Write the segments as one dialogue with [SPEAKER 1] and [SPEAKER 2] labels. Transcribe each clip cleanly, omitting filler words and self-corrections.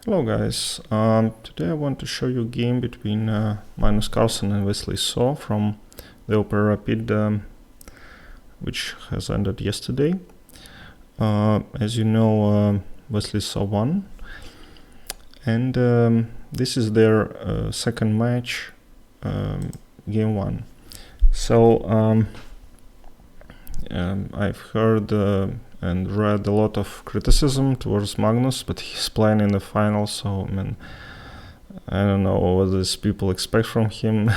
[SPEAKER 1] Hello guys, today I want to show you a game between Magnus Carlsen and Wesley from the Open Rapid, which has ended yesterday. As you know, Wesley won, and this is their second match, game 1. So I've heard and read a lot of criticism towards Magnus, but he's playing in the final, so I mean, I don't know what these people expect from him.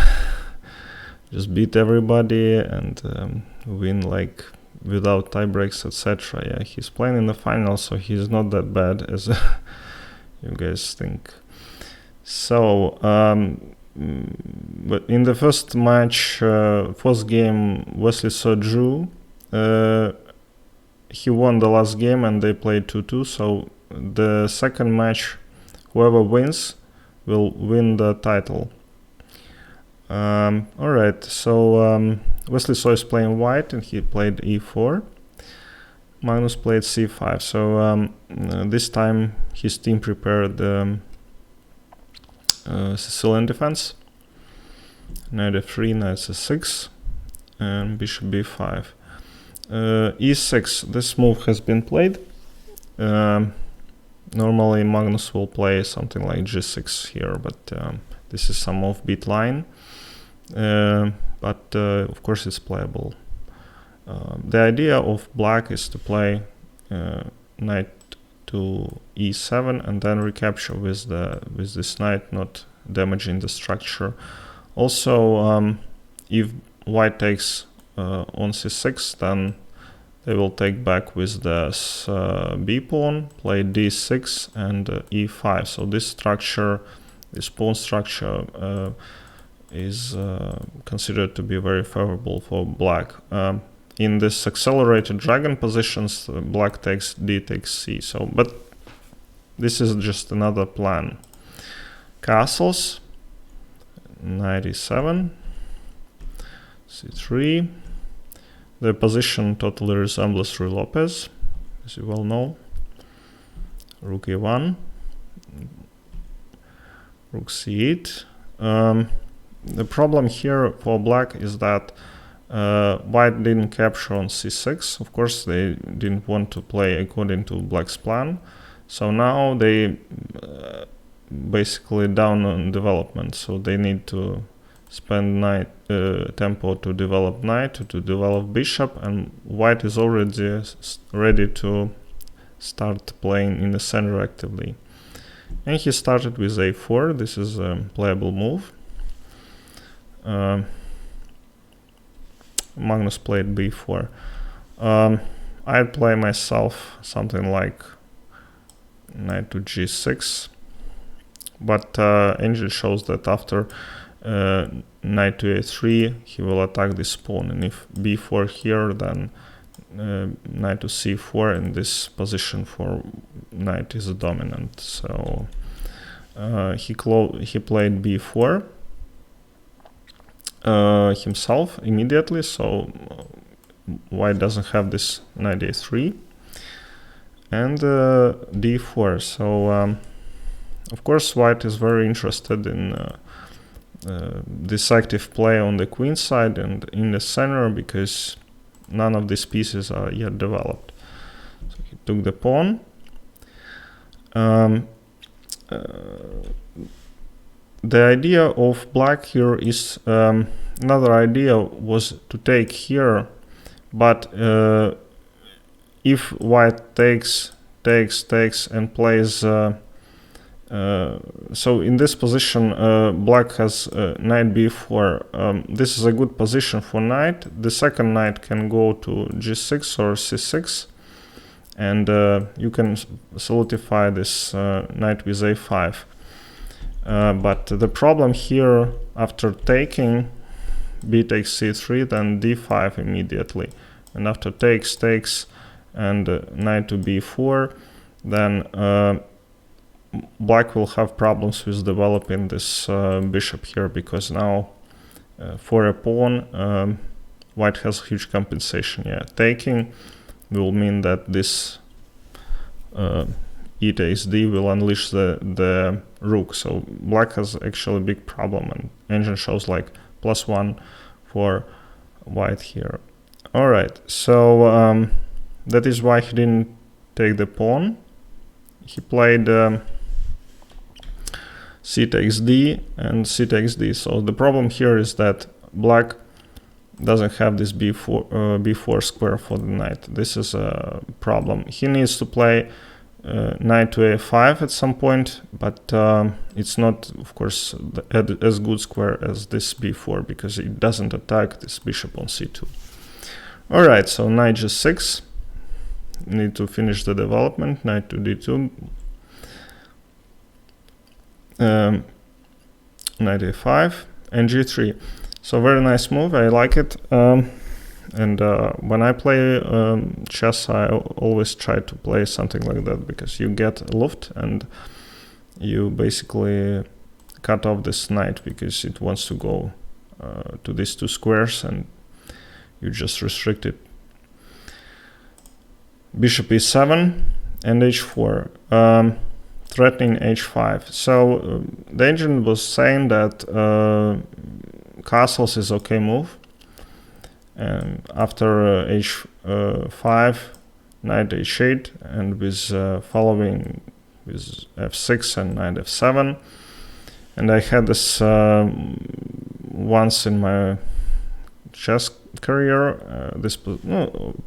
[SPEAKER 1] Just beat everybody and win like without tie breaks, etc. Yeah, he's playing in the final, so he's not that bad as you guys think. So but in the first match, first game, Wesley drew. He won the last game and they played 2-2, so the second match, whoever wins will win the title. Alright, so Wesley is playing white and he played e4. Magnus played c5, so this time his team prepared Sicilian defense. Knight f3, knight c6, and bishop b5. e6, this move has been played. Normally Magnus will play something like g6 here, but this is some offbeat line, but of course it's playable. The idea of black is to play knight to e7 and then recapture with this knight, not damaging the structure. Also, if white takes on c6, then they will take back with this b pawn, play d6 and e5. So this structure, this pawn structure, is considered to be very favorable for black. In this accelerated dragon positions, black takes d takes c. So, but this is just another plan. Castles, knight e7, c3. The position totally resembles Ruy Lopez, as you well know. Rook e1, rook c8. The problem here for black is that white didn't capture on c6. Of course, they didn't want to play according to black's plan. So now they basically down on development. So they need to spend knight tempo to develop knight, to develop bishop, and white is already ready to start playing in the center actively. And he started with a4. This is a playable move. Magnus played b4. I'd play myself something like knight to g6, but Angel shows that after knight to a3 he will attack this pawn, and if b4 here, then knight to c4, and this position for knight is dominant. So he played b4 himself immediately, so white doesn't have this knight a3, and d4. So of course white is very interested in this active play on the queen side and in the center, because none of these pieces are yet developed. So he took the pawn. The idea of black here is another idea was to take here, but if white takes and plays so in this position black has knight b4. This is a good position for knight. The second knight can go to g6 or c6, and you can solidify this knight with a5. But the problem here, after taking, b takes c3, then d5 immediately, and after takes and knight to b4, then black will have problems with developing this bishop here, because now for a pawn white has huge compensation. Yeah, taking will mean that this e takes d will unleash the rook. So black has actually a big problem, and engine shows like +1 for white here. All right, so that is why he didn't take the pawn. He played c takes d and c takes d. So the problem here is that black doesn't have this b4 square for the knight. This is a problem. He needs to play knight to a5 at some point, but it's not, of course, as good square as this b4 because it doesn't attack this bishop on c2. All right, so knight g6. Need to finish the development. Knight to d2. Knight a5 and g3. So very nice move. I like it. And when I play chess, I always try to play something like that because you get luft and you basically cut off this knight because it wants to go to these two squares, and you just restrict it. Bishop e7 and h4, threatening h5. So the agent was saying that castles is okay move. And after h5, knight h8, and with following with f6 and knight f7. And I had this once in my chess career.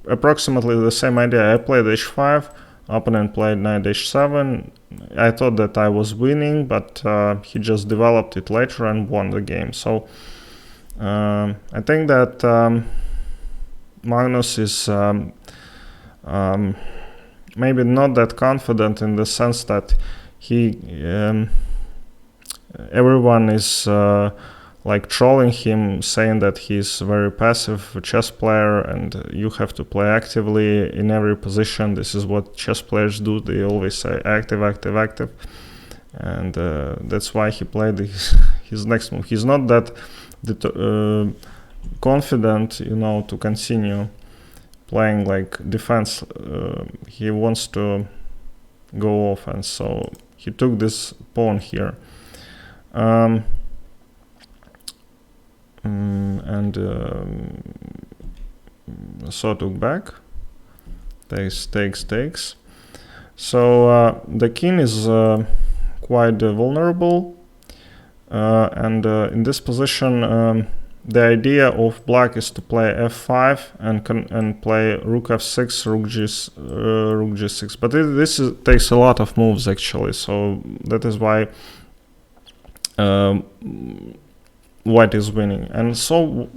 [SPEAKER 1] Approximately the same idea. I played h5, opponent played knight h7. I thought that I was winning, but he just developed it later and won the game. So I think that Magnus is maybe not that confident in the sense that he everyone is like trolling him, saying that he's a very passive chess player and you have to play actively in every position. This is what chess players do. They always say active, active, active. And that's why he played his next move. He's not that confident, you know, to continue playing like defense. He wants to go offense, so he took this pawn here. So took back, takes. So the king is quite vulnerable, and in this position the idea of black is to play f5 and play rook f6, rook g6. But this takes a lot of moves actually, so that is why white is winning. And so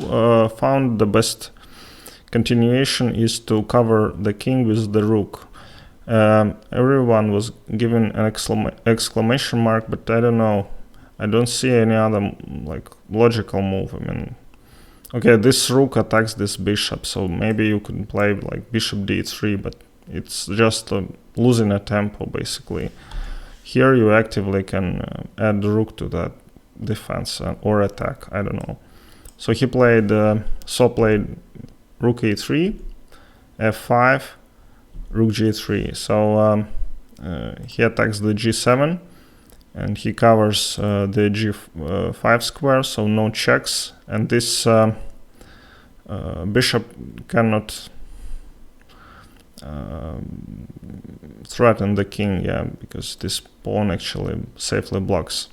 [SPEAKER 1] found the best continuation is to cover the king with the rook. Everyone was given an exclamation mark, but I don't know. I don't see any other like logical move. I mean, okay, this rook attacks this bishop, so maybe you could play like bishop d3, but it's just losing a tempo basically. Here you actively can add the rook to that defense or attack. I don't know. So he played played rook e3, f5, rook g3. So he attacks the g7. And he covers the g5 square, so no checks. And this bishop cannot threaten the king, because this pawn actually safely blocks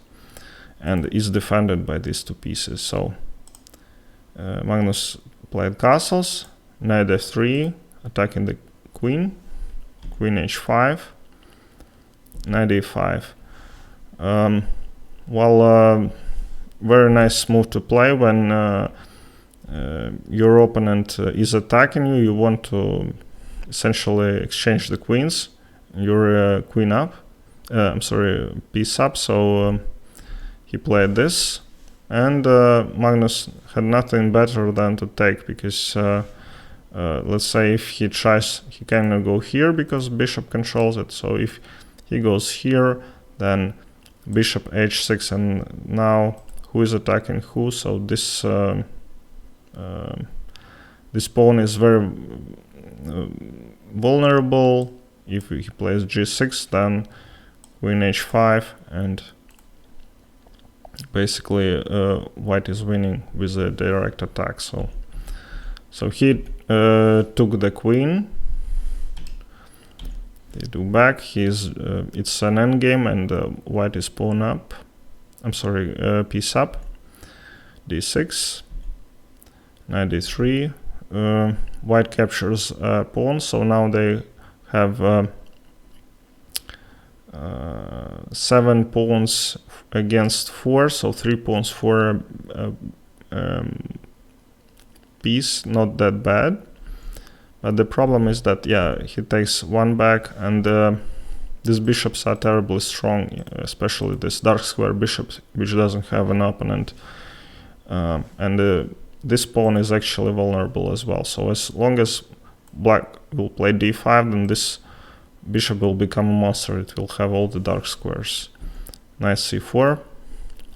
[SPEAKER 1] and is defended by these two pieces. So Magnus played castles, knight f3, attacking the queen, queen h5, knight e5. Very nice move to play when your opponent is attacking you. You want to essentially exchange the queens. Your queen up, piece up. So he played this, and Magnus had nothing better than to take, because let's say if he tries, he cannot go here because bishop controls it. So if he goes here, then bishop h6, and now who is attacking who? So this this pawn is very vulnerable, if he plays g6, then queen h5, and basically white is winning with a direct attack. So he took the queen. They do back. It's an endgame, and white is pawn up. I'm sorry, piece up. d6, knight d3. White captures pawn, so now they have 7 pawns against 4, so 3 pawns for piece. Not that bad. But the problem is that, yeah, he takes 1 back, and these bishops are terribly strong, especially this dark square bishop, which doesn't have an opponent. And this pawn is actually vulnerable as well. So as long as black will play d5, then this bishop will become a monster. It will have all the dark squares. Knight c4,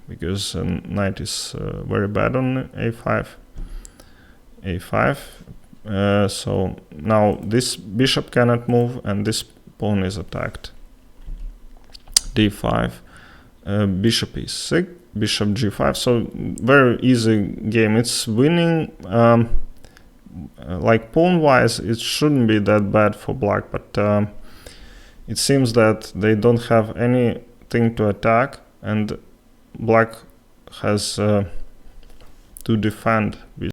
[SPEAKER 1] because knight is very bad on a5. a5. So now this bishop cannot move, and this pawn is attacked. d5, bishop e6, bishop g5. So very easy game. It's winning. Like pawn wise, it shouldn't be that bad for black, but it seems that they don't have anything to attack, and black has to defend with